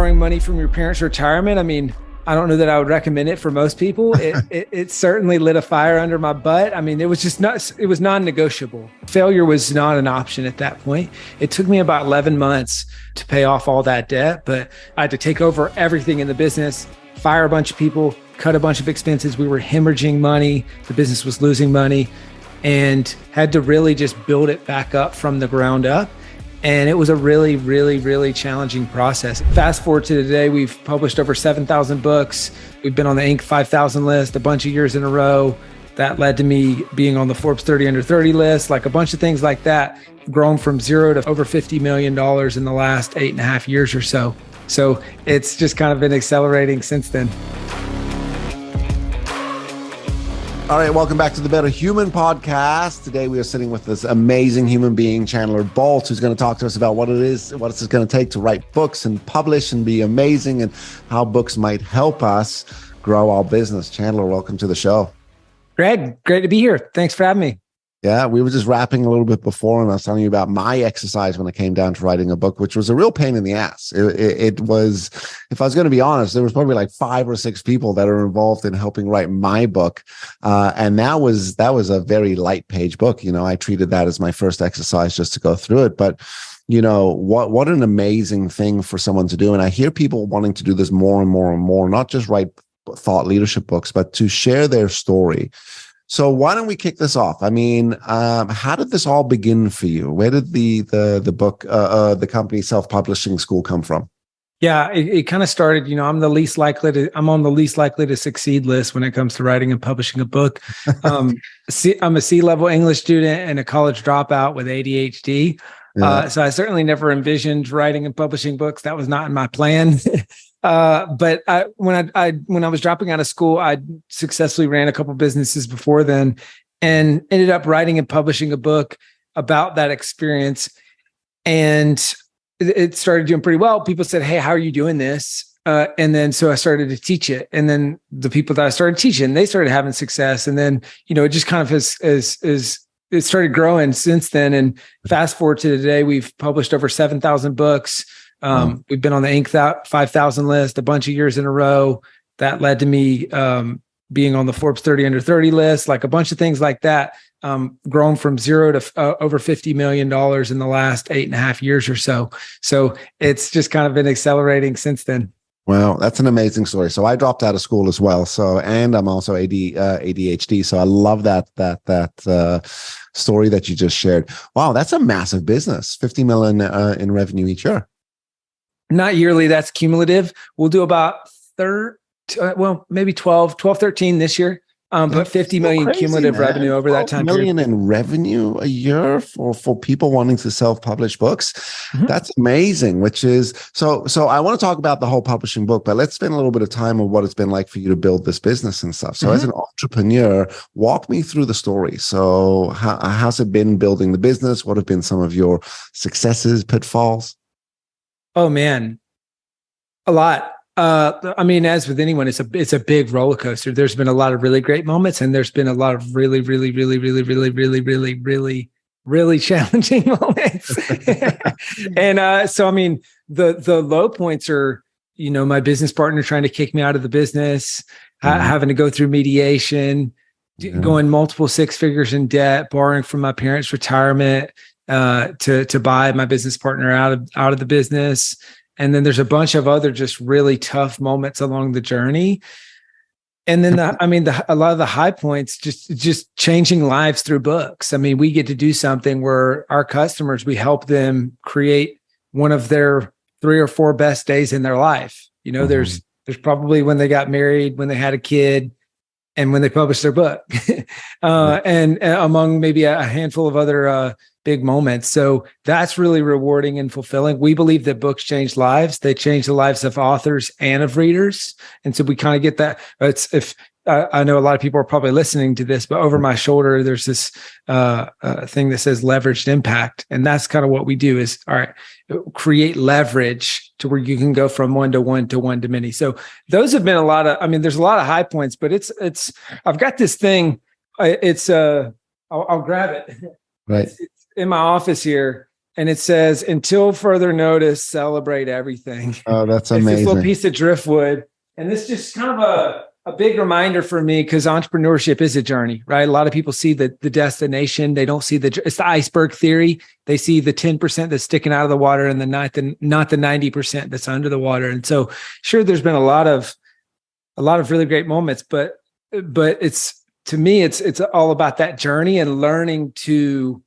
borrowing money from your parents' retirement, I mean, I don't know that I would recommend it for most people. It certainly lit a fire under my butt. I mean, it was non-negotiable. Failure was not an option at that point. It took me about 11 months to pay off all that debt, but I had to take over everything in the business, fire a bunch of people, cut a bunch of expenses. We were hemorrhaging money. The business was losing money, and had to really just build it back up from the ground up. And it was a really, really, really challenging process. Fast forward to today, we've published over 7,000 books. We've been on the Inc. 5,000 list a bunch of years in a row. That led to me being on the Forbes 30 under 30 list, like a bunch of things like that, grown from zero to over $50 million in the last 8.5 years or so. So it's just kind of been accelerating since then. All right, welcome back to the Better Human podcast. Today we are sitting with this amazing human being, Chandler Bolt, who's going to talk to us about what it's going to take to write books and publish and be amazing, and how books might help us grow our business. Chandler, welcome to the show. Greg, great to be here. Thanks for having me. Yeah, we were just rapping a little bit before, and I was telling you about my exercise when it came down to writing a book, which was a real pain in the ass. It was, if I was going to be honest, there was probably like 5 or 6 people that are involved in helping write my book. And that was a very light page book. You know, I treated that as my first exercise just to go through it. But you know, what an amazing thing for someone to do. And I hear people wanting to do this more and more and more, not just write thought leadership books, but to share their story. So why don't we kick this off? I mean, how did this all begin for you? Where did the book, the company Self-Publishing School come from? Yeah, it kind of started, you know, I'm on the least likely to succeed list when it comes to writing and publishing a book. I'm a C-level English student and a college dropout with ADHD. Yeah. So I certainly never envisioned writing and publishing books. That was not in my plan. But when I was dropping out of school, I successfully ran a couple businesses before then, and ended up writing and publishing a book about that experience. And it started doing pretty well. People said, "Hey, how are you doing this?" And then so I started to teach it. And then the people that I started teaching, they started having success. And then, you know, it just kind of it started growing since then. And fast forward to today, we've published over 7,000 books. We've been on the Inc. 5,000 list a bunch of years in a row. That led to me being on the Forbes 30 under 30 list, like a bunch of things like that, grown from zero to over $50 million in the last 8.5 years or so. So it's just kind of been accelerating since then. Well, that's an amazing story. So I dropped out of school as well. And I'm also ADHD. So I love that story that you just shared. Wow, that's a massive business. 50 million in revenue each year. Not yearly, that's cumulative. We'll do about maybe 12, 13 this year. But 50 million crazy, cumulative revenue over that time period. 12 million in revenue a year for people wanting to self-publish books. Mm-hmm. That's amazing, which is, so I want to talk about the whole publishing book, but let's spend a little bit of time on what it's been like for you to build this business and stuff. So as an entrepreneur, walk me through the story. So how's it been building the business? What have been some of your successes, pitfalls? Oh man, a lot. I mean, as with anyone, it's a big roller coaster. There's been a lot of really great moments, and there's been a lot of really, really, really, really, really, really, really, really, really challenging moments. And so, I mean, the low points are, you know, my business partner trying to kick me out of the business, having to go through mediation, going multiple 6 figures in debt, borrowing from my parents' retirement to buy my business partner out of the business. And then there's a bunch of other just really tough moments along the journey. And then, a lot of the high points, just changing lives through books. I mean, we get to do something where our customers, we help them create one of their 3 or 4 best days in their life. You know, there's probably when they got married, when they had a kid, and when they published their book, and among maybe a handful of other big moments. So that's really rewarding and fulfilling. We believe that books change lives. They change the lives of authors and of readers. And so we kind of get that. I know a lot of people are probably listening to this, but over my shoulder, there's this thing that says leveraged impact. And that's kind of what we do is, all right, create leverage to where you can go from one to one to one to many. So those have been there's a lot of high points, but I've got this thing. I'll grab it. Right. It's in my office here. and it says, "Until further notice, celebrate everything." Oh, that's amazing. It's this little piece of driftwood. And this is just kind of a big reminder for me, because entrepreneurship is a journey, right? A lot of people see the destination. They don't see it's the iceberg theory. They see the 10% that's sticking out of the water and not the 90% that's under the water. And so sure, there's been a lot of really great moments, but it's, to me, it's all about that journey and learning to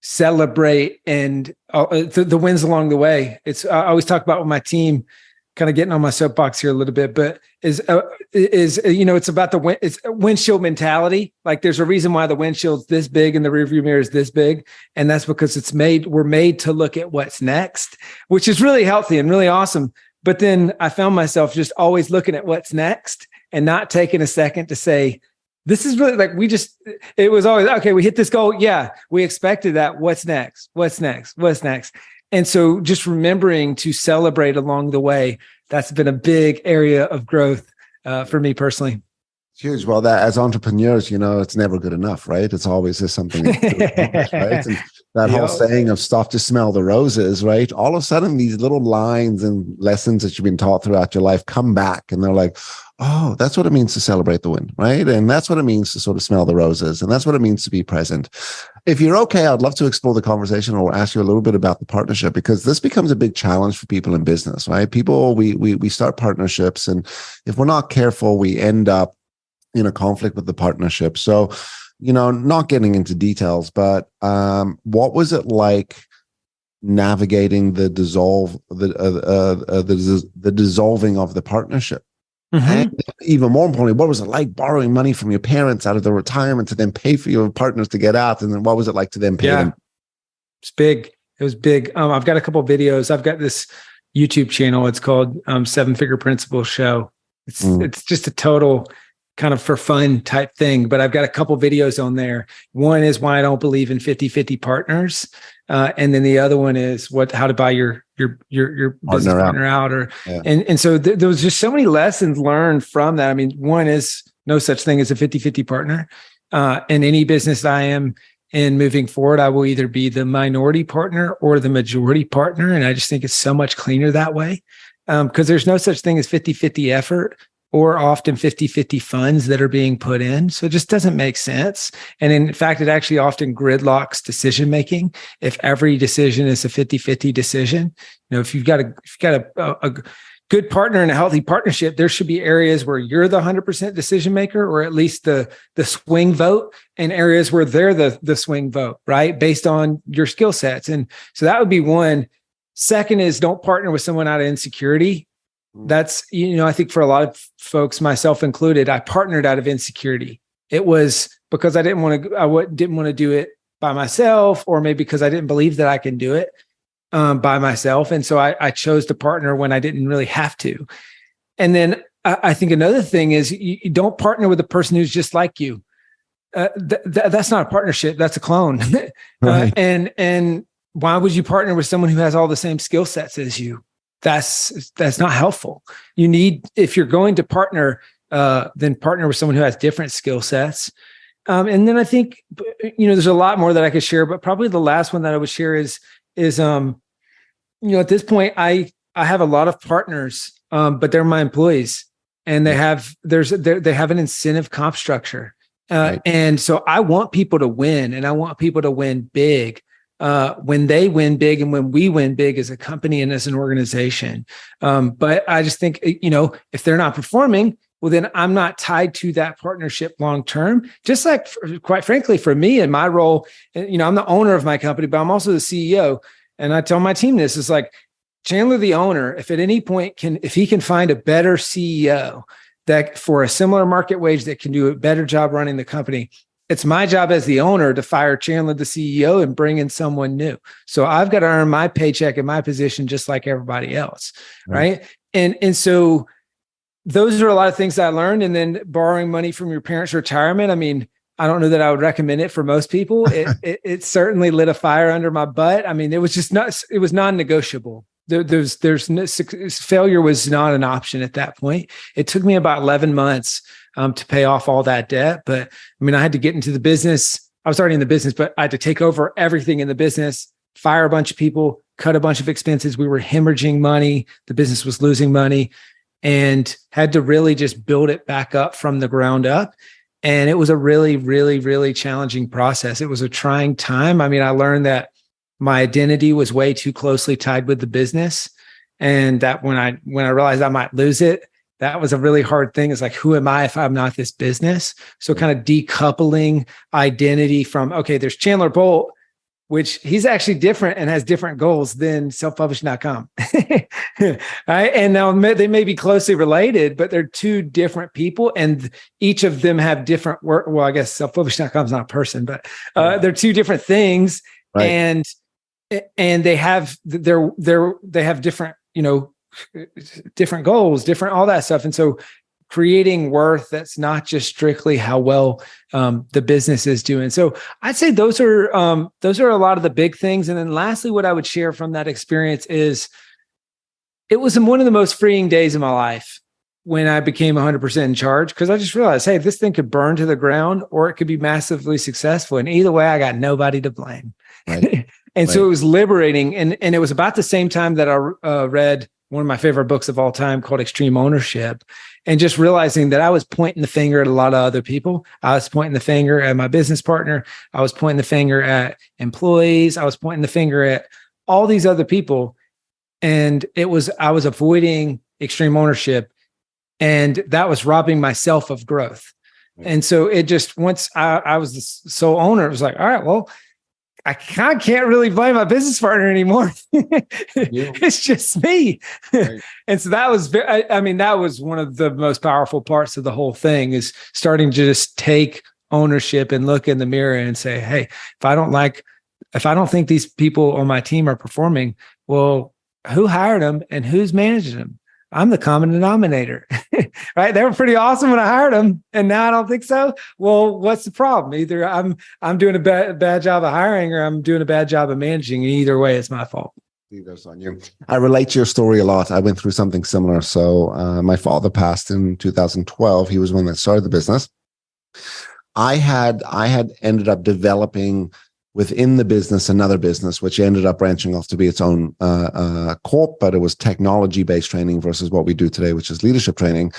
celebrate and the wins along the way. I always talk about with my team, kind of getting on my soapbox here a little bit, but it's about it's windshield mentality. Like, there's a reason why the windshield's this big and the rearview mirror is this big. And that's because we're made to look at what's next, which is really healthy and really awesome. But then I found myself just always looking at what's next and not taking a second to say, this is really it was always, okay, we hit this goal. Yeah, we expected that. What's next? What's next? What's next? And so just remembering to celebrate along the way, that's been a big area of growth for me personally. Huge. Well, that as entrepreneurs, it's never good enough, right? It's always just something, right? And that whole saying of stop to smell the roses, right? All of a sudden, these little lines and lessons that you've been taught throughout your life come back, and they're like, oh, that's what it means to celebrate the win, right? And that's what it means to sort of smell the roses, and that's what it means to be present. If you're okay, I'd love to explore the conversation or ask you a little bit about the partnership, because this becomes a big challenge for people in business, right? We start partnerships, and if we're not careful, we end up in a conflict with the partnership. So, not getting into details, but what was it like navigating the dissolving of the partnership? Mm-hmm. And even more importantly, what was it like borrowing money from your parents out of their retirement to then pay for your partners to get out? And then what was it like to then pay them? It's big. It was big. I've got a couple of videos. I've got this YouTube channel. It's called 7-Figure Principles Show. It's just a total kind of for fun type thing, but I've got a couple videos on there. One is why I don't believe in 50-50 partners. And then the other one is how to buy your business partner out. And so there was just so many lessons learned from that. I mean, one is no such thing as a 50-50 partner. In any business that I am in moving forward, I will either be the minority partner or the majority partner. And I just think it's so much cleaner that way, because there's no such thing as 50-50 effort or often 50-50 funds that are being put in. So it just doesn't make sense. And in fact, it actually often gridlocks decision-making. If every decision is a 50-50 decision, if you've got a good partner and a healthy partnership, there should be areas where you're the 100% decision maker, or at least the swing vote, and areas where they're the swing vote, right? Based on your skill sets. And so that would be one. Second is, don't partner with someone out of insecurity. That's, I think for a lot of folks, myself included, I partnered out of insecurity. It was because I didn't want to do it by myself, or maybe because I didn't believe that I can do it by myself. And so I chose to partner when I didn't really have to. And then I think another thing is, you don't partner with a person who's just like you. That's not a partnership. That's a clone. Right. And why would you partner with someone who has all the same skill sets as you? That's not helpful. You need, if you're going to partner, then partner with someone who has different skill sets. And then I think, there's a lot more that I could share, but probably the last one that I would share is at this point, I have a lot of partners, but they're my employees, and they have an incentive comp structure. Right. And so I want people to win, and I want people to win big. When they win big and when we win big as a company and as an organization. But I just think, if they're not performing, well, then I'm not tied to that partnership long-term. Just like, quite frankly, for me in my role, I'm the owner of my company, but I'm also the CEO. And I tell my team this is like, Chandler, the owner, if at any point if he can find a better CEO that for a similar market wage that can do a better job running the company, it's my job as the owner to fire Chandler, the CEO, and bring in someone new. So I've got to earn my paycheck and my position just like everybody else, right? And so those are a lot of things that I learned. And then borrowing money from your parents' retirement. I mean, I don't know that I would recommend it for most people. It certainly lit a fire under my butt. I mean, it was non-negotiable. Failure was not an option at that point. It took me about 11 months to pay off all that debt. But I mean, I had to get into the business. I was already in the business, but I had to take over everything in the business. fire a bunch of people, cut a bunch of expenses. We were hemorrhaging money. The business was losing money, and had to really just build it back up from the ground up. And it was a really, really, really challenging process. It was a trying time. I mean, I learned that my identity was way too closely tied with the business. And that when I realized I might lose it, that was a really hard thing. It's like, who am I if I'm not this business? So kind of decoupling identity from, okay, there's Chandler Bolt, which he's actually different and has different goals than selfpublishing.com. Right. And now they may be closely related, but they're two different people, and each of them have different work. Well, I guess selfpublishing.com is not a person, but they're two different things. Right. And they have they have different, different goals, different, all that stuff. And so creating worth that's not just strictly how well the business is doing. So I'd say those are a lot of the big things. And then lastly, what I would share from that experience is it was one of the most freeing days of my life when I became 100% in charge, because I just realized, hey, this thing could burn to the ground or it could be massively successful. And either way, I got nobody to blame. Right. And so it was liberating. And it was about the same time that I read one of my favorite books of all time called Extreme Ownership, and just realizing that I was pointing the finger at a lot of other people. I was pointing the finger at my business partner. I was pointing the finger at employees. I was pointing the finger at all these other people. And I was avoiding extreme ownership, and that was robbing myself of growth. And so it just, once I was the sole owner, it was like, all right, well, I can't really blame my business partner anymore. It's just me. Right. And so that was, that was one of the most powerful parts of the whole thing, is starting to just take ownership and look in the mirror and say, hey, if I don't think these people on my team are performing, well, who hired them and who's managing them? I'm the common denominator, right? They were pretty awesome when I hired them, and now I don't think so. Well, what's the problem? Either I'm doing a bad job of hiring, or I'm doing a bad job of managing. And either way, it's my fault. I relate to your story a lot. I went through something similar. So my father passed in 2012. He was the one that started the business. I had ended up developing within the business another business, which ended up branching off to be its own corp, but it was technology-based training versus what we do today, which is leadership training.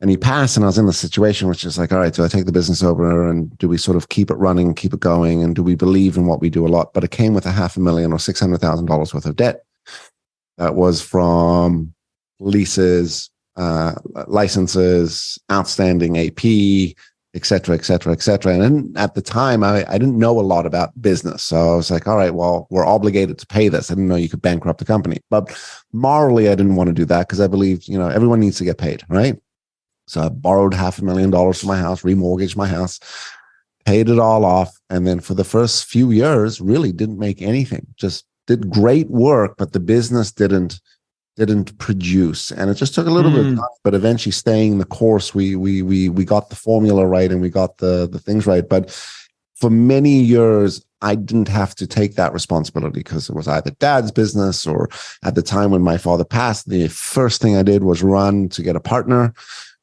And he passed, and I was in the situation which is like, all right, do I take the business over, and do we sort of keep it running, keep it going, and do we believe in what we do a lot? But it came with $500,000 or $600,000 worth of debt. That was from leases, licenses, outstanding AP, et cetera, et cetera, et cetera. And then at the time, I didn't know a lot about business. So I was like, all right, well, we're obligated to pay this. I didn't know you could bankrupt the company. But morally, I didn't want to do that, because I believed, everyone needs to get paid, right? So I borrowed $500,000 from my house, remortgaged my house, paid it all off. And then for the first few years, really didn't make anything, just did great work, but the business didn't produce, and it just took a little bit of time, but eventually staying the course, we got the formula right, and we got the things right. But for many years, I didn't have to take that responsibility, because it was either dad's business, or at the time when my father passed, the first thing I did was run to get a partner,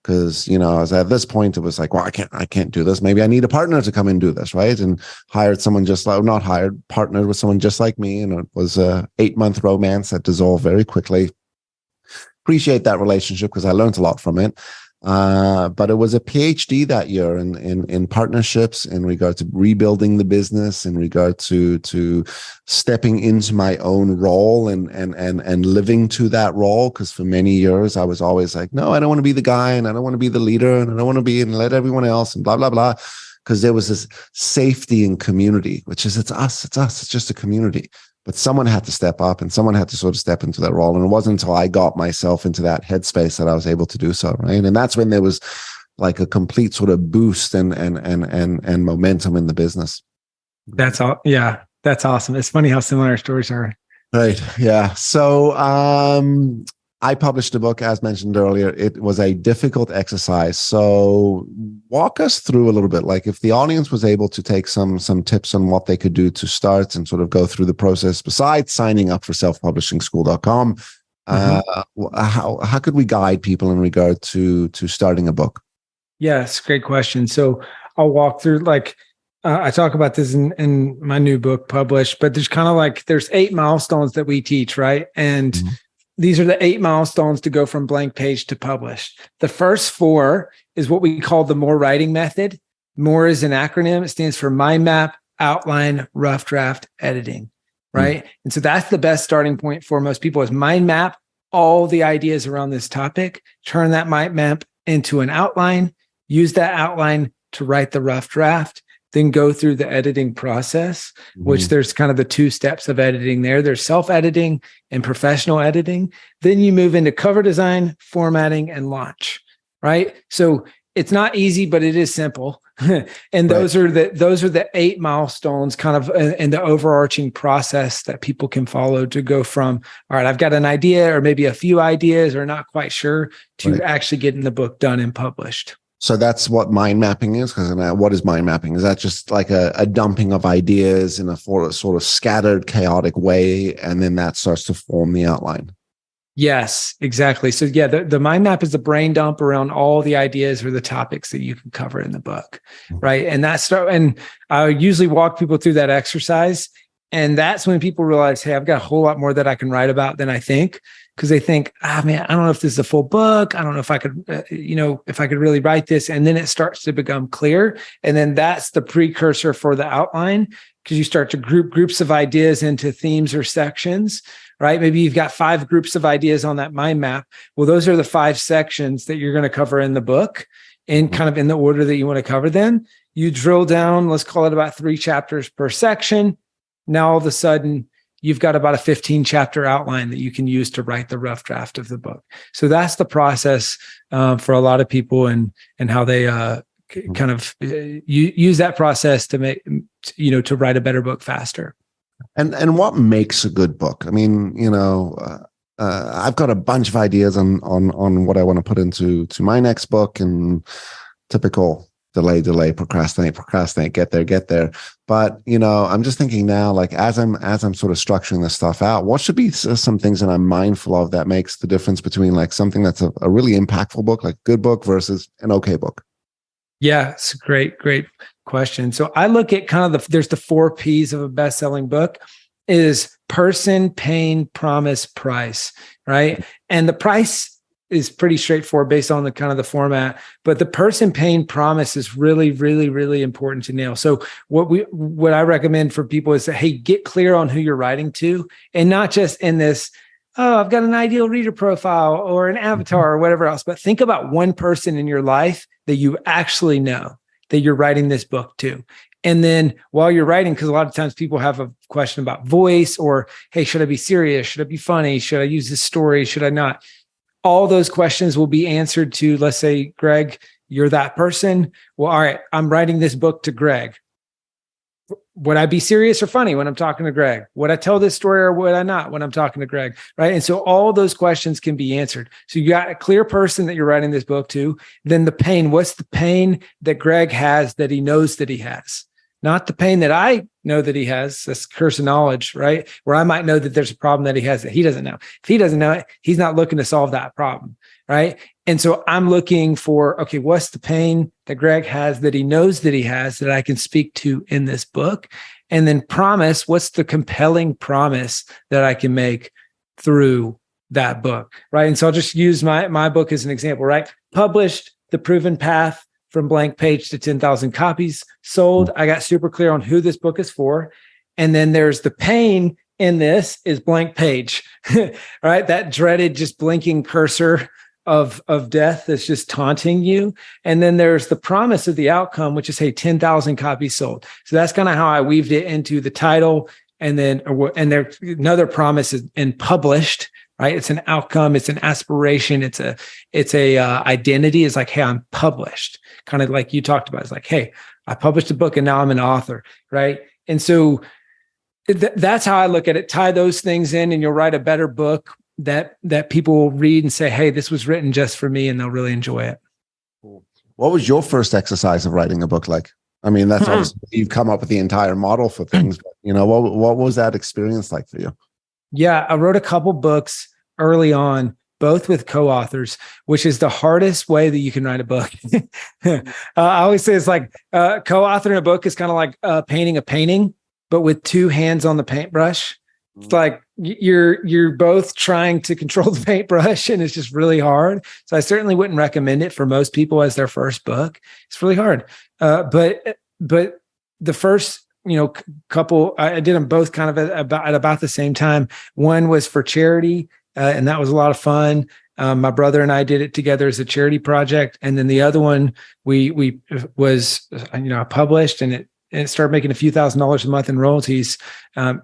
because at this point it was like, well, I can't do this. Maybe I need a partner to come and do this, right? And partnered with someone just like me, and it was a 8-month romance that dissolved very quickly. Appreciate that relationship, because I learned a lot from it. But it was a PhD that year in partnerships, in regard to rebuilding the business, in regard to stepping into my own role and living to that role. Because for many years I was always like, no, I don't want to be the guy, and I don't want to be the leader, and I don't want to be and let everyone else, and blah, blah, blah. Because there was this safety in community, which is it's us, it's just a community. But someone had to step up, and someone had to sort of step into that role. And it wasn't until I got myself into that headspace that I was able to do so, right? And that's when there was like a complete sort of boost and momentum in the business. That's all. Yeah, that's awesome. It's funny how similar our stories are. Right. Yeah. So I published a book, as mentioned earlier. It was a difficult exercise. So walk us through a little bit, like if the audience was able to take some tips on what they could do to start and sort of go through the process, besides signing up for selfpublishingschool.com, how could we guide people in regard to starting a book? Yes, great question. So I'll walk through, like, I talk about this in my new book published, but there's kind of like, there's 8 milestones that we teach, right? And these are the 8 milestones to go from blank page to published. The first 4 is what we call the MORE writing method. MORE is an acronym. It stands for mind map, outline, rough draft, editing, right? And so that's the best starting point for most people, is mind map all the ideas around this topic, turn that mind map into an outline, use that outline to write the rough draft, then go through the editing process, which there's kind of the 2 steps of editing there. There's self-editing and professional editing. Then you move into cover design, formatting, and launch, right? So it's not easy, but it is simple. And those are the 8 milestones kind of in the overarching process that people can follow to go from, all right, I've got an idea or maybe a few ideas or not quite sure, to actually getting the book done and published. So that's what mind mapping is. Because what is mind mapping? Is that just like a dumping of ideas in a sort of scattered, chaotic way, and then that starts to form the outline? Yes, exactly. So yeah, the mind map is the brain dump around all the ideas or the topics that you can cover in the book, right? And and I usually walk people through that exercise, and that's when people realize, hey, I've got a whole lot more that I can write about than I think. Because they think, man, I don't know if this is a full book. I don't know if I could, if I could really write this. And then it starts to become clear. And then that's the precursor for the outline, because you start to group groups of ideas into themes or sections, right? Maybe you've got 5 groups of ideas on that mind map. Well, those are the 5 sections that you're going to cover in the book, in kind of in the order that you want to cover them. You drill down, let's call it about 3 chapters per section. Now, all of a sudden, you've got about a 15 chapter outline that you can use to write the rough draft of the book. So that's the process for a lot of people, and how they kind of use that process to make, to write a better book faster. And what makes a good book? I mean, I've got a bunch of ideas on what I want to put into my next book, and typical delay, procrastinate, get there. But, I'm just thinking now, like, as I'm sort of structuring this stuff out, what should be some things that I'm mindful of that makes the difference between like something that's a really impactful book, like good book, versus an okay book? Yeah, it's a great question. So I look at kind of there's the 4 P's of a best-selling book, is person, pain, promise, price, right? And the price is pretty straightforward based on the kind of the format, but the person, pain, promise is really, really, really important to nail. So what I recommend for people is that, hey, get clear on who you're writing to, and not just in this, oh, I've got an ideal reader profile or an avatar or whatever else, but think about one person in your life that you actually know that you're writing this book to. And then while you're writing, because a lot of times people have a question about voice, or, hey, should I be serious? Should I be funny? Should I use this story? Should I not? All those questions will be answered to, let's say, Greg, you're that person. Well, all right, I'm writing this book to Greg. Would I be serious or funny when I'm talking to Greg? Would I tell this story or would I not when I'm talking to Greg? Right. And so all those questions can be answered. So you got a clear person that you're writing this book to. Then the pain, what's the pain that Greg has that he knows that he has? Not the pain that I know that he has. That's curse of knowledge, right? Where I might know that there's a problem that he has that he doesn't know. If he doesn't know it, he's not looking to solve that problem, right? And so I'm looking for, okay, what's the pain that Greg has that he knows that he has that I can speak to in this book? And then promise, what's the compelling promise that I can make through that book, right? And so I'll just use my book as an example, right? Published, The Proven Path from Blank Page to 10,000 Copies Sold. I got super clear on who this book is for. And then there's the pain in this is blank page, right? That dreaded, just blinking cursor of death that's just taunting you. And then there's the promise of the outcome, which is, hey, 10,000 copies sold. So that's kind of how I weaved it into the title. And then, there's another promise is in published, right? It's an outcome. It's an aspiration. It's a identity. It's like, hey, I'm published. Kind of like you talked about. It's like, hey, I published a book and now I'm an author, right? And so that's how I look at it. Tie those things in and you'll write a better book that people will read and say, hey, this was written just for me, and they'll really enjoy it. What was your first exercise of writing a book like? I mean, that's obviously you've come up with the entire model for things, but what was that experience like for you? Yeah, I wrote a couple books early on, both with co-authors, which is the hardest way that you can write a book. I always say it's like co-authoring a book is kind of like painting a painting, but with two hands on the paintbrush. It's like you're both trying to control the paintbrush, and it's just really hard. So I certainly wouldn't recommend it for most people as their first book. It's really hard. But the first, couple, I did them both kind of at about the same time. One was for charity, and that was a lot of fun. My brother and I did it together as a charity project, and then the other one we was I published, and it started making a few $1,000s a month in royalties,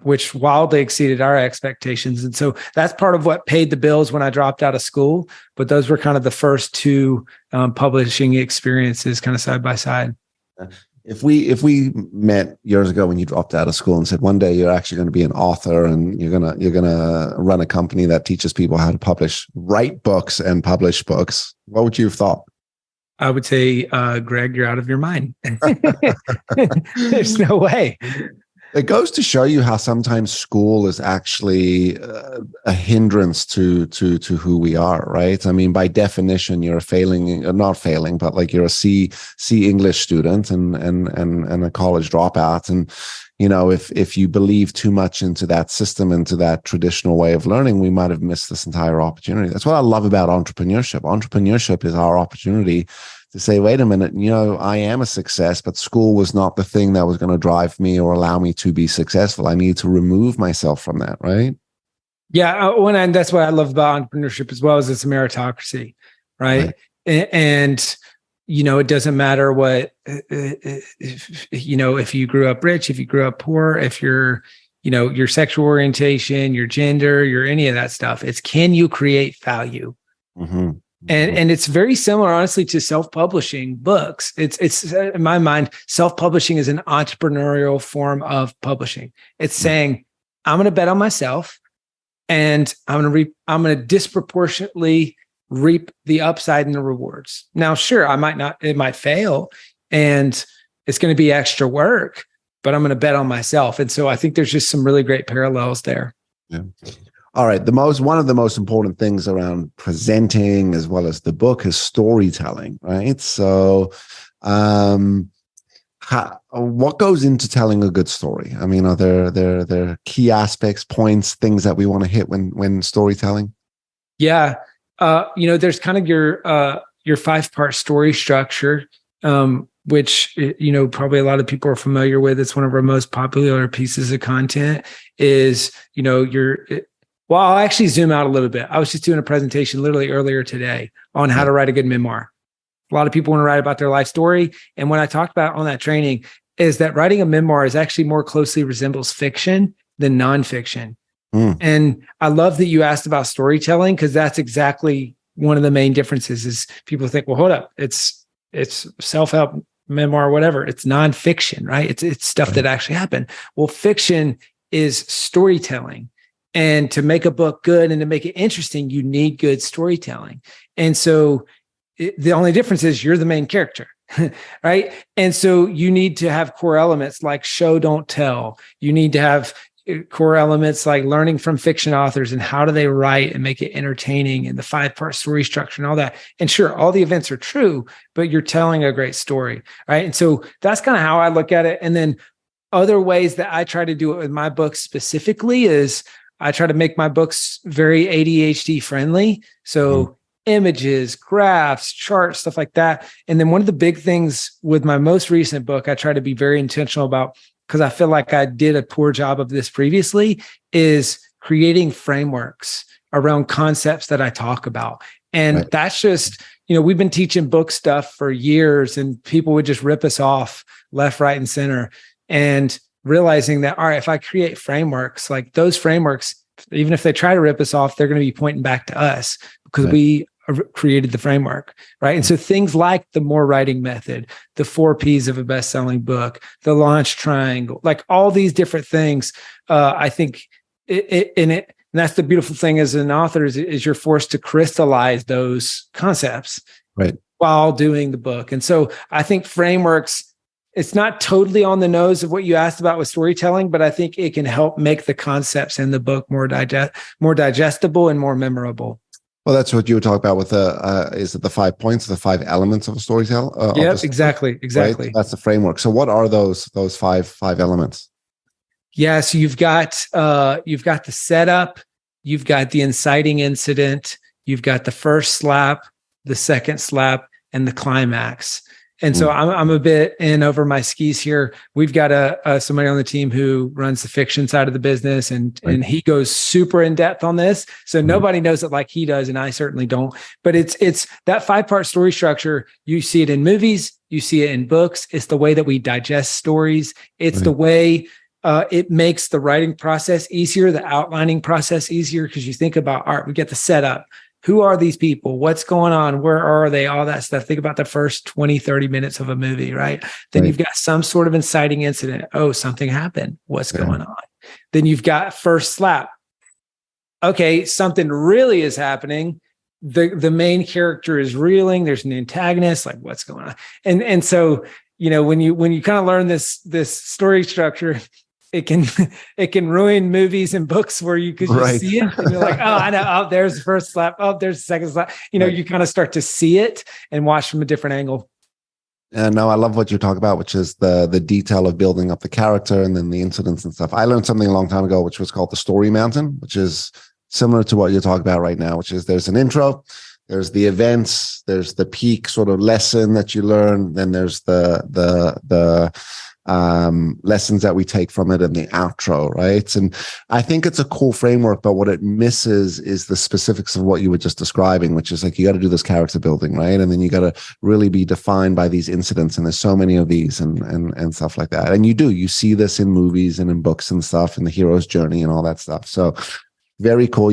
which wildly exceeded our expectations. And so that's part of what paid the bills when I dropped out of school. But those were kind of the first two publishing experiences, kind of side by side. If we met years ago when you dropped out of school and said one day you're actually going to be an author and you're gonna run a company that teaches people how to write books and publish books, what would you have thought? I would say, Greg, you're out of your mind. There's no way. It goes to show you how sometimes school is actually a hindrance to who we are, right? I mean, by definition, you're not failing, but like you're a C English student and a college dropout. And, if you believe too much into that system, into that traditional way of learning, we might have missed this entire opportunity. That's what I love about entrepreneurship. Entrepreneurship is our opportunity to say, wait a minute, I am a success, but school was not the thing that was going to drive me or allow me to be successful. I need to remove myself from that, right? Yeah. And that's what I love about entrepreneurship as well, is it's a meritocracy, right? And, it doesn't matter what, if you grew up rich, if you grew up poor, if you're, your sexual orientation, your gender, your any of that stuff, it's, can you create value? Mm-hmm. And it's very similar, honestly, to self-publishing books. It's in my mind, self-publishing is an entrepreneurial form of publishing. It's saying, I'm going to bet on myself, and I'm going to disproportionately reap the upside and the rewards. Now, sure, it might fail, and it's going to be extra work, but I'm going to bet on myself. And so I think there's just some really great parallels there. Yeah. All right. One of the most important things around presenting as well as the book is storytelling, right? So, what goes into telling a good story? I mean, are there key aspects, points, things that we want to hit when storytelling? Yeah. There's kind of your 5-part story structure, which, probably a lot of people are familiar with. It's one of our most popular pieces of content is, well, I'll actually zoom out a little bit. I was just doing a presentation literally earlier today on how to write a good memoir. A lot of people want to write about their life story. And what I talked about on that training is that writing a memoir is actually more closely resembles fiction than nonfiction. And I love that you asked about storytelling, because that's exactly one of the main differences. Is people think, well, hold up, it's self-help memoir, whatever. It's nonfiction, right? It's stuff that actually happened. Well, fiction is storytelling. And to make a book good and to make it interesting, you need good storytelling. And so the only difference is you're the main character, right? And so you need to have core elements like show, don't tell. You need to have core elements like learning from fiction authors and how do they write and make it entertaining, and the 5-part story structure and all that. And sure, all the events are true, but you're telling a great story, right? And so that's kind of how I look at it. And then other ways that I try to do it with my books specifically is I try to make my books very ADHD friendly. So images, graphs, charts, stuff like that. And then one of the big things with my most recent book, I try to be very intentional about, because I feel like I did a poor job of this previously, is creating frameworks around concepts that I talk about. And that's just, we've been teaching book stuff for years, and people would just rip us off left, right, and center. And realizing that, all right, if I create frameworks, like those frameworks, even if they try to rip us off, they're going to be pointing back to us because we created the framework, right? And so things like the more writing method, the 4 Ps of a best-selling book, the launch triangle, like all these different things, I think and that's the beautiful thing as an author is you're forced to crystallize those concepts while doing the book. And so I think frameworks, it's not totally on the nose of what you asked about with storytelling, but I think it can help make the concepts in the book more digestible and more memorable. Well, that's what you were talking about with is it the 5 points, the 5 elements of a storyteller? Yep, exactly. Right? So that's the framework. So what are those five elements? Yeah, so you've got the setup, you've got the inciting incident, you've got the first slap, the second slap, and the climax. And so I'm a bit in over my skis here. We've got somebody on the team who runs the fiction side of the business, and he goes super in depth on this. So nobody knows it like he does, and I certainly don't. But it's that 5-part story structure. You see it in movies, you see it in books. It's the way that we digest stories. It's the way it makes the writing process easier, the outlining process easier, because you think about, all right, we get the setup. Who are these people? What's going on? Where are they? All that stuff. Think about the first 20, 30 minutes of a movie, right? Then you've got some sort of inciting incident. Oh, something happened. What's going on? Then you've got first slap. Okay, something really is happening. The main character is reeling. There's an antagonist. Like, what's going on? And so, when you kind of learn this story structure, it can ruin movies and books where you could just see it and you're like, oh, I know. Oh, there's the first slap. Oh, there's the second slap. You kind of start to see it and watch from a different angle. No, I love what you talk about, which is the detail of building up the character and then the incidents and stuff. I learned something a long time ago, which was called the story mountain, which is similar to what you're talking about right now, which is there's an intro, there's the events, there's the peak sort of lesson that you learn, then there's the lessons that we take from it in the outro, right? And I think it's a cool framework, but what it misses is the specifics of what you were just describing, which is like, you got to do this character building, right? And then you got to really be defined by these incidents. And there's so many of these and stuff like that. And you see this in movies and in books and stuff, and the hero's journey and all that stuff. So very cool.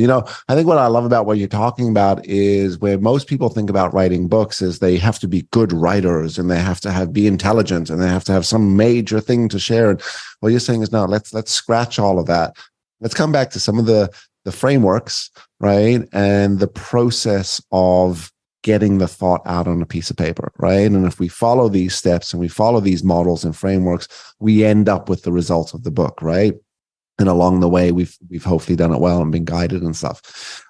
I think what I love about what you're talking about is where most people think about writing books is they have to be good writers and they have to be intelligent and they have to have some major thing to share. And what you're saying is, no, let's scratch all of that. Let's come back to some of the frameworks, right? And the process of getting the thought out on a piece of paper, right? And if we follow these steps and we follow these models and frameworks, we end up with the results of the book, right? And along the way, we've hopefully done it well and been guided and stuff.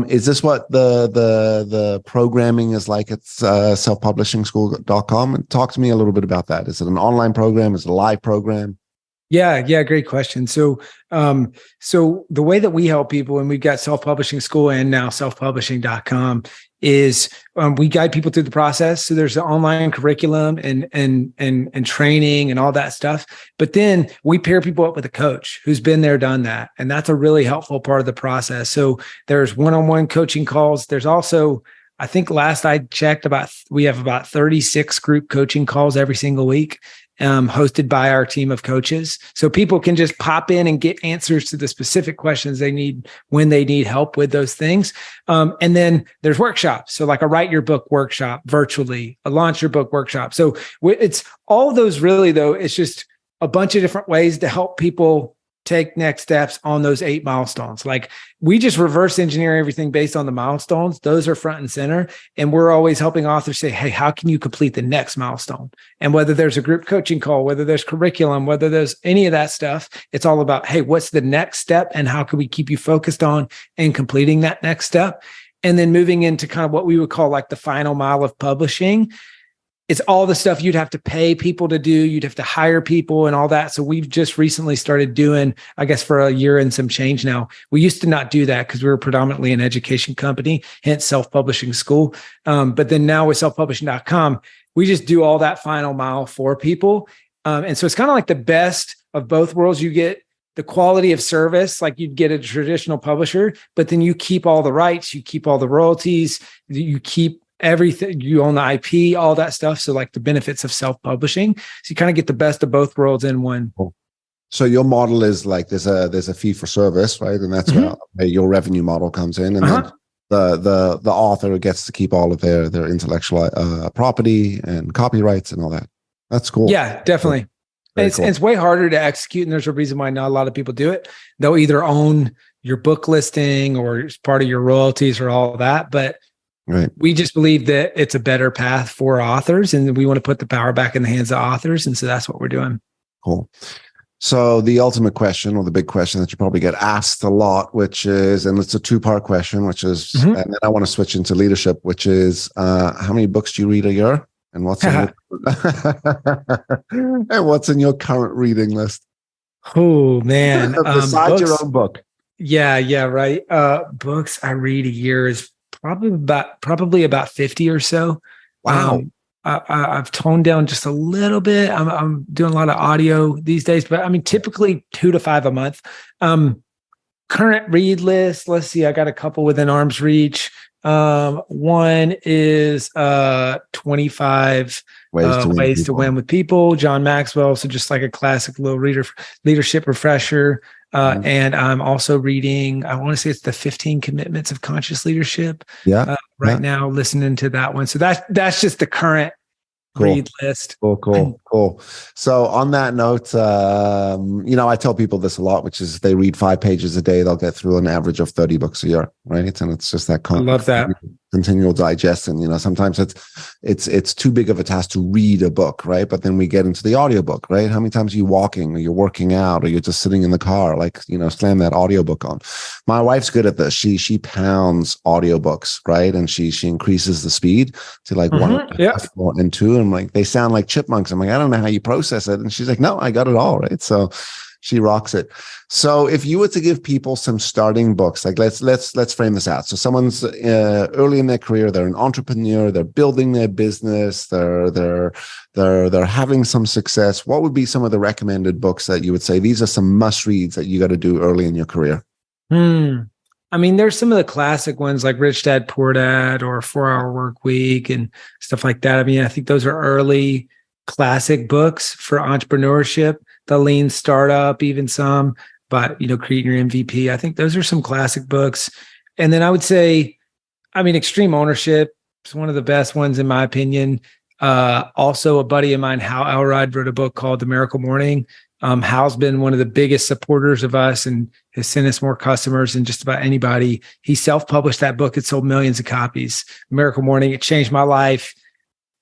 Is this what the programming is like at selfpublishingschool.com? And talk to me a little bit about that. Is it an online program? Is it a live program? Yeah, great question. So the way that we help people, and we've got Self-Publishing School and now selfpublishing.com, is we guide people through the process. So there's an online curriculum and training and all that stuff. But then we pair people up with a coach who's been there, done that. And that's a really helpful part of the process. So there's one-on-one coaching calls. There's also, I think last I checked, we have about 36 group coaching calls every single week, hosted by our team of coaches. So people can just pop in and get answers to the specific questions they need when they need help with those things. And then there's workshops. So like a write your book workshop virtually, a launch your book workshop. So it's all of those really, though. It's just a bunch of different ways to help people take next steps on those 8 milestones. Like, we just reverse engineer everything based on the milestones. Those are front and center. And we're always helping authors say, hey, how can you complete the next milestone? And whether there's a group coaching call, whether there's curriculum, whether there's any of that stuff, it's all about, hey, what's the next step? And how can we keep you focused on and completing that next step? And then moving into kind of what we would call like the final mile of publishing. It's all the stuff you'd have to pay people to do. You'd have to hire people and all that. So we've just recently started doing, I guess for a year and some change now. We used to not do that because we were predominantly an education company, hence self-publishing school. But then now with selfpublishing.com, we just do all that final mile for people. And so it's kind of like the best of both worlds. You get the quality of service like you'd get a traditional publisher, but then you keep all the rights, you keep all the royalties, you keep everything, you own the IP, all that stuff. So like the benefits of self-publishing. So you kind of get the best of both worlds in one. So your model is like there's a fee for service, right? And that's where your revenue model comes in. And then the author gets to keep all of their intellectual property and copyrights and all that. That's cool. Yeah, definitely. It's way harder to execute. And there's a reason why not a lot of people do it. They'll either own your book listing or it's part of your royalties or all that. But we just believe that it's a better path for authors, and we want to put the power back in the hands of authors. And so that's what we're doing. Cool. So the ultimate question, or the big question that you probably get asked a lot, which is, and it's a two-part question, which is, and then I want to switch into leadership, which is, how many books do you read a year, and what's in and what's in your current reading list? Oh man, besides your own book. Yeah, right. Books I read a year is probably about 50 or so. Wow. I've toned down just a little bit. I'm doing a lot of audio these days, but I mean, typically 2 to 5 a month. Current read list. Let's see. I got a couple within arm's reach. One is 25 ways to win with people. John Maxwell. So just like a classic little leadership refresher. And I'm also reading, I want to say it's the 15 Commitments of Conscious Leadership. Right now, listening to that one. So that's just the current read list. Cool. So on that note, I tell people this a lot, which is they read 5 pages a day, they'll get through an average of 30 books a year, right? And it's just that I love that. continual digestion. Sometimes it's too big of a task to read a book, right? But then we get into the audiobook, right? How many times are you walking, or you're working out, or you're just sitting in the car, slam that audiobook on. My wife's good at this. She pounds audiobooks, right? And she increases the speed to like 1 and 2. And like, they sound like chipmunks. I'm like, I don't know how you process it. And she's like, no, I got it all, right? So she rocks it. So if you were to give people some starting books, like let's frame this out. So someone's early in their career, they're an entrepreneur, they're building their business, they're having some success. What would be some of the recommended books that you would say these are some must reads that you got to do early in your career? I mean, there's some of the classic ones like Rich Dad, Poor Dad, or 4-Hour Workweek and stuff like that. I mean, I think those are early classic books for entrepreneurship. The Lean Startup, even some, but Creating Your MVP. I think those are some classic books. And then I would say, Extreme Ownership is one of the best ones in my opinion. Also, a buddy of mine, Hal Elrod, wrote a book called The Miracle Morning. Hal's been one of the biggest supporters of us and has sent us more customers than just about anybody. He self-published that book. It sold millions of copies. Miracle Morning, it changed my life,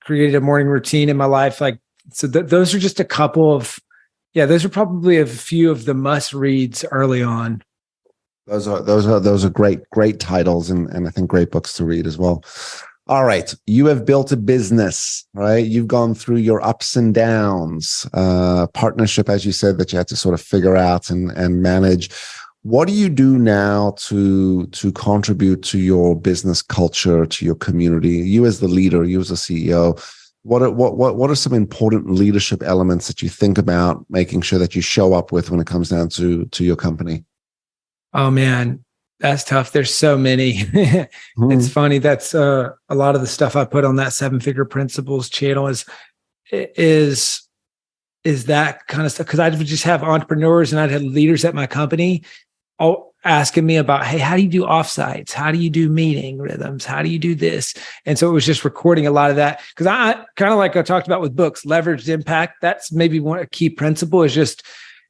created a morning routine in my life. Those are just a couple of, those are probably a few of the must reads early on. Those are great titles and I think great books to read as well. All right. You have built a business, right? You've gone through your ups and downs, partnership, as you said, that you had to sort of figure out and manage. What do you do now to contribute to your business culture, to your community? You as the leader, you as a CEO, what are some important leadership elements that you think about making sure that you show up with when it comes down to your company? Oh man, that's tough. There's so many. It's funny. That's a lot of the stuff I put on that 7-Figure Principles channel is that kind of stuff. Cause I would just have entrepreneurs and I'd have leaders at my company all asking me about, hey, how do you do offsites? How do you do meeting rhythms? How do you do this? And so it was just recording a lot of that. Cause I kind of like I talked about with books, leveraged impact. That's maybe a key principle is just,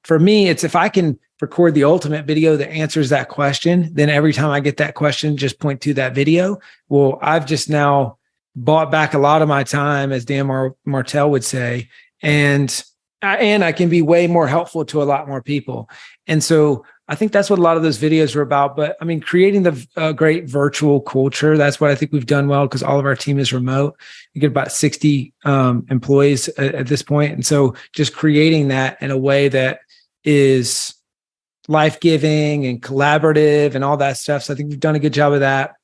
for me, it's if I can record the ultimate video that answers that question, then every time I get that question, just point to that video. Well, I've just now bought back a lot of my time, as Dan Martell would say, and I can be way more helpful to a lot more people. And so I think that's what a lot of those videos are about. But creating the great virtual culture, that's what I think we've done well because all of our team is remote. You get about 60 employees at this point. And so just creating that in a way that is life-giving and collaborative and all that stuff. So I think we've done a good job of that.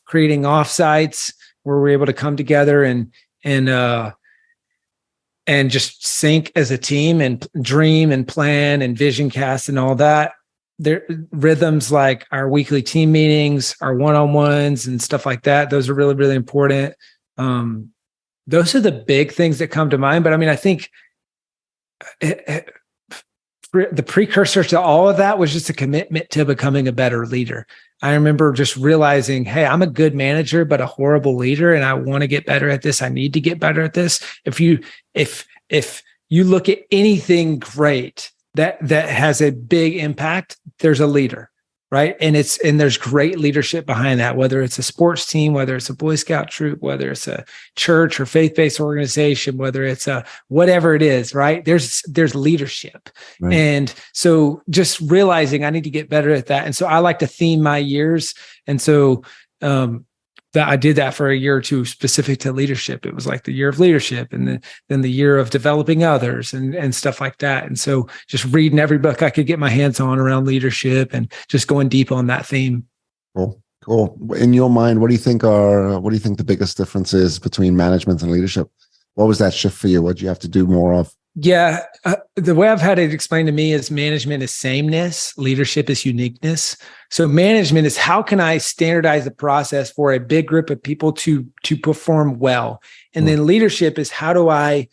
Creating offsites where we're able to come together and just sync as a team and dream and plan and vision cast and all that. There rhythms like our weekly team meetings, our one-on-ones and stuff like that. Those are really, really important. Those are the big things that come to mind. But I think the precursor to all of that was just a commitment to becoming a better leader. I remember just realizing, hey, I'm a good manager, but a horrible leader. And I want to get better at this. I need to get better at this. If you look at anything great that has a big impact, there's a leader, right? And there's great leadership behind that, whether it's a sports team, whether it's a Boy Scout troop, whether it's a church or faith-based organization, whether it's a whatever it is, right? There's leadership. Right. And so just realizing I need to get better at that. And so I like to theme my years. And so that I did that for a year or two specific to leadership. It was like the year of leadership, and then the year of developing others and stuff like that. And so just reading every book I could get my hands on around leadership and just going deep on that theme. Cool. In your mind, what do you think the biggest difference is between management and leadership? What was that shift for you? What did you have to do more of? Yeah. The way I've had it explained to me is management is sameness, leadership is uniqueness. So management is how can I standardize the process for a big group of people to perform well? And then leadership is how do I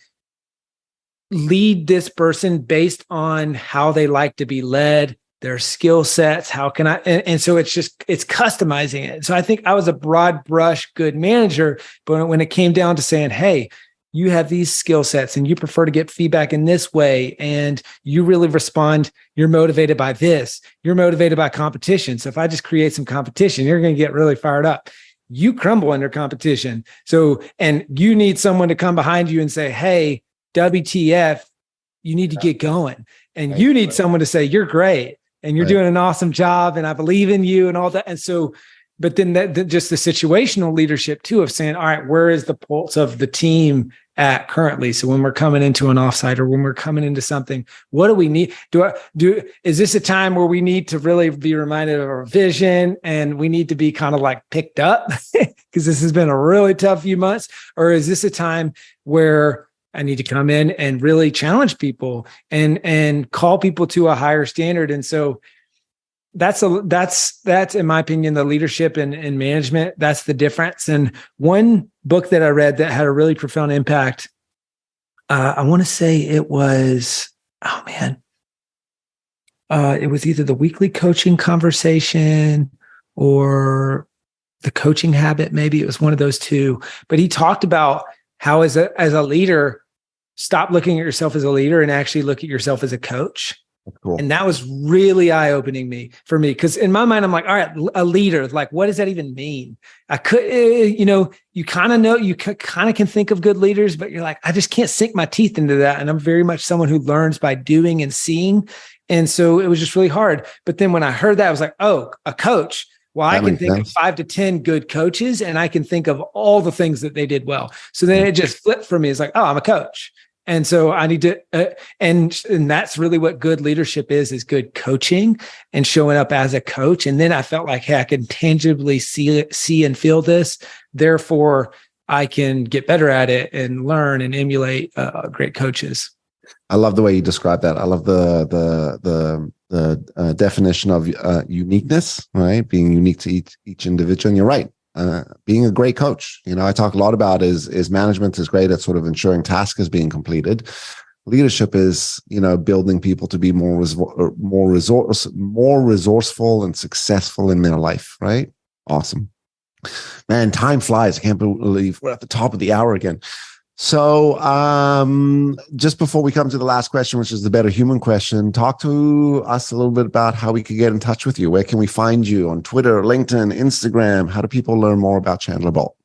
lead this person based on how they like to be led, their skill sets, how can I, and so it's customizing it. So I think I was a broad brush good manager, but when it came down to saying, hey, you have these skill sets and you prefer to get feedback in this way, and you really respond, you're motivated by this, you're motivated by competition. So if I just create some competition, you're going to get really fired up. You crumble under competition. So, and you need someone to come behind you and say, hey, WTF, you need to get going. And you need someone to say, you're great and you're doing an awesome job and I believe in you and all that. And so, but then just the situational leadership too, of saying, all right, where is the pulse of the team at currently? So when we're coming into an offsite or when we're coming into something, what do we need? Is this a time where we need to really be reminded of our vision and we need to be kind of like picked up because this has been a really tough few months? Or is this a time where I need to come in and really challenge people and call people to a higher standard? And so that's in my opinion, the leadership and management. That's the difference. And one book that I read that had a really profound impact, I want to say it was, it was either the Weekly Coaching Conversation or the Coaching Habit. Maybe it was one of those two. But he talked about how as a leader, stop looking at yourself as a leader and actually look at yourself as a coach. Cool. And that was really eye-opening for me, because in my mind, I'm like, all right, a leader, like, what does that even mean? I could, you kind of can think of good leaders, but you're like, I just can't sink my teeth into that. And I'm very much someone who learns by doing and seeing. And so it was just really hard. But then when I heard that, I was like, oh, a coach. Well, I can think of 5 to 10 good coaches, and I can think of all the things that they did well. So then it just flipped for me. It's like, oh, I'm a coach. And so I need to, and that's really what good leadership is good coaching and showing up as a coach. And then I felt like, hey, I can tangibly see and feel this. Therefore, I can get better at it and learn and emulate great coaches. I love the way you describe that. I love the definition of uniqueness, right? Being unique to each individual. And you're right. Being a great coach, I talk a lot about is management is great at sort of ensuring task is being completed. Leadership is, building people to be more resourceful and successful in their life. Right? Awesome, man. Time flies. I can't believe we're at the top of the hour again. So just before we come to the last question, which is the Better Human question, talk to us a little bit about how we could get in touch with you. Where can we find you on Twitter, LinkedIn, Instagram? How do people learn more about Chandler Bolt?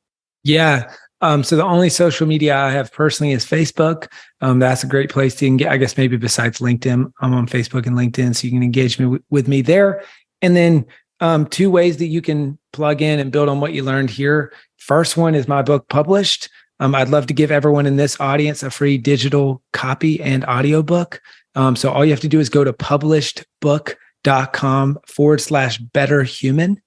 Yeah. So the only social media I have personally is Facebook. That's a great place to engage. I guess maybe besides LinkedIn, I'm on Facebook and LinkedIn, so you can engage with me there. And then 2 ways that you can plug in and build on what you learned here. First one is my book published. I'd love to give everyone in this audience a free digital copy and audiobook. So all you have to do is go to publishedbook.com/betterHUMAN.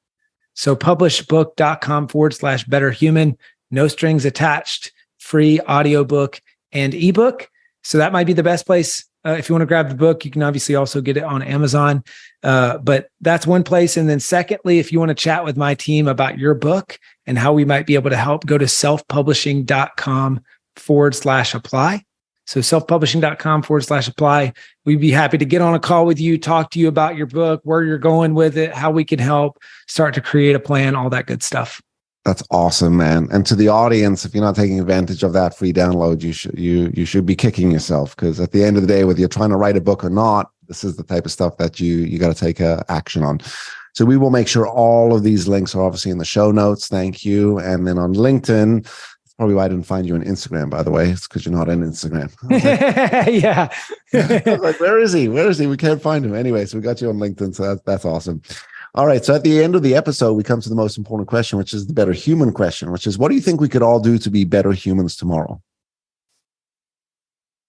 So publishedbook.com/betterHUMAN, no strings attached, free audiobook and ebook. So that might be the best place. If you want to grab the book, you can obviously also get it on Amazon. But that's one place. And then secondly, if you want to chat with my team about your book and how we might be able to help, go to selfpublishing.com/apply. So selfpublishing.com/apply. We'd be happy to get on a call with you, talk to you about your book, where you're going with it, how we can help, start to create a plan, all that good stuff. That's awesome, man. And to the audience, if you're not taking advantage of that free download, you should be kicking yourself, because at the end of the day, whether you're trying to write a book or not, this is the type of stuff that you got to take action on. So we will make sure all of these links are obviously in the show notes. Thank you. And then on LinkedIn, that's probably why I didn't find you on Instagram, by the way. It's because you're not on Instagram. Yeah. I was like, where is he? Where is he? We can't find him. Anyway, so we got you on LinkedIn. So that's awesome. All right. So at the end of the episode, we come to the most important question, which is the better human question, which is, what do you think we could all do to be better humans tomorrow?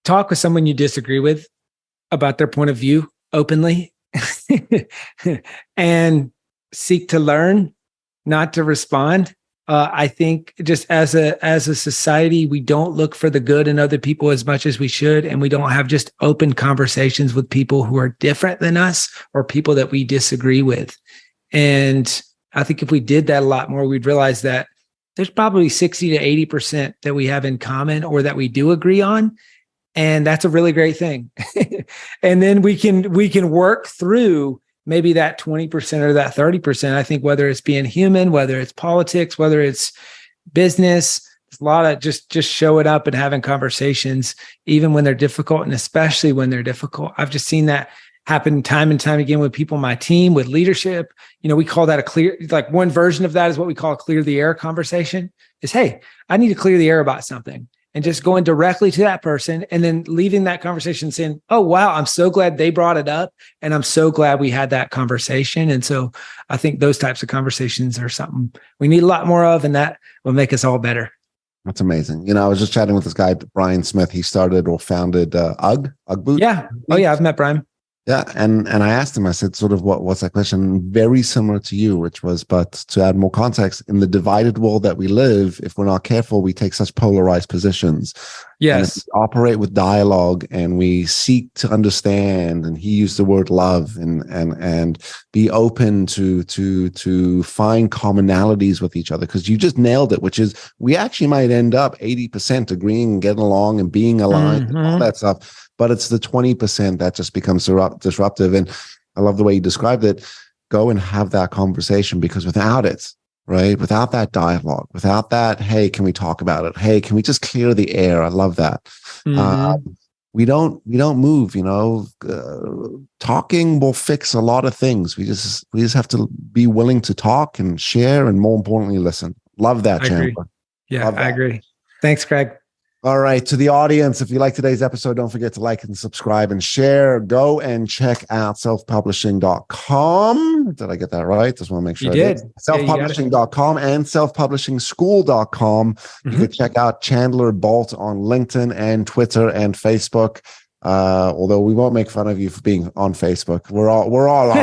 Talk with someone you disagree with about their point of view openly and seek to learn, not to respond. I think just as a society, we don't look for the good in other people as much as we should. And we don't have just open conversations with people who are different than us or people that we disagree with. And I think if we did that a lot more, we'd realize that there's probably 60 to 80% that we have in common or that we do agree on. And that's a really great thing. And then we can work through maybe that 20% or that 30%. I think whether it's being human, whether it's politics, whether it's business, there's a lot of just showing up and having conversations, even when they're difficult, and especially when they're difficult. I've just seen that happen time and time again with people on my team, with leadership. We call that like one version of that is what we call a clear the air conversation is, hey, I need to clear the air about something. And just going directly to that person and then leaving that conversation saying, oh, wow, I'm so glad they brought it up. And I'm so glad we had that conversation. And so I think those types of conversations are something we need a lot more of, and that will make us all better. That's amazing. I was just chatting with this guy, Brian Smith. He started or founded UGG Boots. Yeah. Oh, yeah. I've met Brian. Yeah. And I asked him, I said, sort of what's that question? Very similar to you, which was, but to add more context, in the divided world that we live, if we're not careful, we take such polarized positions. Yes. And if we operate with dialogue and we seek to understand, and he used the word love and be open to find commonalities with each other, because you just nailed it, which is we actually might end up 80% agreeing and getting along and being aligned and all that stuff. But it's the 20% that just becomes disruptive. And I love the way you described it. Go and have that conversation, because without it, right? Without that dialogue, without that, hey, can we talk about it? Hey, can we just clear the air? I love that. We don't move, talking will fix a lot of things. We just have to be willing to talk and share, and more importantly, listen. Love that, Chandler. Yeah, I agree. Thanks, Craig. All right. To the audience, if you like today's episode, don't forget to like and subscribe and share. Go and check out selfpublishing.com. Did I get that right? Just want to make sure you did. Selfpublishing.com and selfpublishingschool.com. You could check out Chandler Bolt on LinkedIn and Twitter and Facebook. Although we won't make fun of you for being on Facebook. We're all on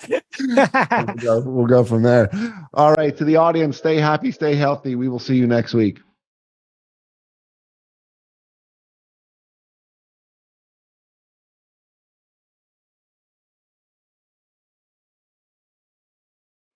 it. We'll go from there. All right. To the audience, stay happy, stay healthy. We will see you next week.